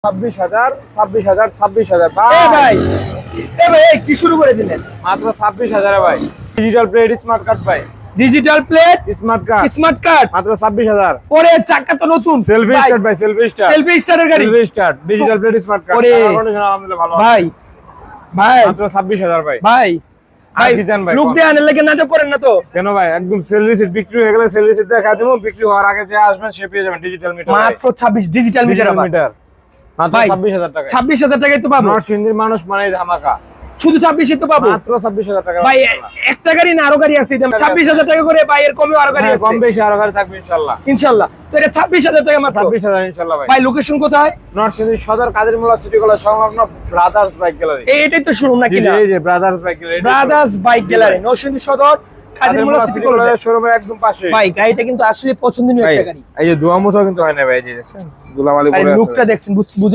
26,000 26,000 26,000 ভাই কি শুরু করে দিলেন? মাত্র 26,000 ভাই। ডিজিটাল প্লেট স্মার্ট কার্ড ভাই। ডিজিটাল প্লেট স্মার্ট কার্ড মাত্র 26,000। ওরে চাকা তো নতুন সেলফি স্টার্ট ভাই, সেলফি স্টারের গাড়ি। Selfie start digital plate smart card. ওরে আলহামদুলিল্লাহ ভালো ভাই মাত্র 26,000 ভাই। ভাই আর কি জান ভাই? লোক দিয়ে আনলে কি নাটক করেন না তো? কেন ভাই, একদম সেলফি সিট বিক্রি হয়ে গেলে সেলফি সিট দেখা দেবো, বিক্রি হওয়ার আগে যে আসবেন সে পেয়ে যাবেন ডিজিটাল মিটার। মাত্র 26 ডিজিটাল মিটার মিটার মাত্র 26,000 টাকা। 26,000 টাকায় তো পাবো। নরসিংদীর মানুষ মানে ধামাকা। শুধু 26 তো পাবো মাত্র 26,000 টাকা ভাই। একটা গাড়ি না আরো গাড়ি আছে, 26,000 টাকা করে ভাই। এর কমে আরো গাড়ি আছে, কম বেশি আরো গাড়ি থাকবে ইনশাআল্লাহ। ইনশাআল্লাহ। তো এটা 26,000 টাকা মাত্র। 26,000 ইনশাআল্লাহ ভাই। ভাই লোকেশন কোথায়? নরসিংদী সদর কাদিরমোল্লা সিটি কলেজ সংলগ্ন ব্রাদার্স বাইক গ্যালারি। এটাই তো শোরুম নাকি না? এই যে brothers bike gallery. Brothers bike gallery Narsingdi সদর কাদিরমোল্লা সিটি কলেজের শোরুমের একদম পাশে। ভাই গাড়িটা কিন্তু আসলে পছন্দনীয় একটা গাড়ি। এই যে ধোয়া মোছা কিন্তু হয় না ভাই, এই যে দেখছেন ধুলাবালি পড়ে আছে। লুকটা দেখছেন,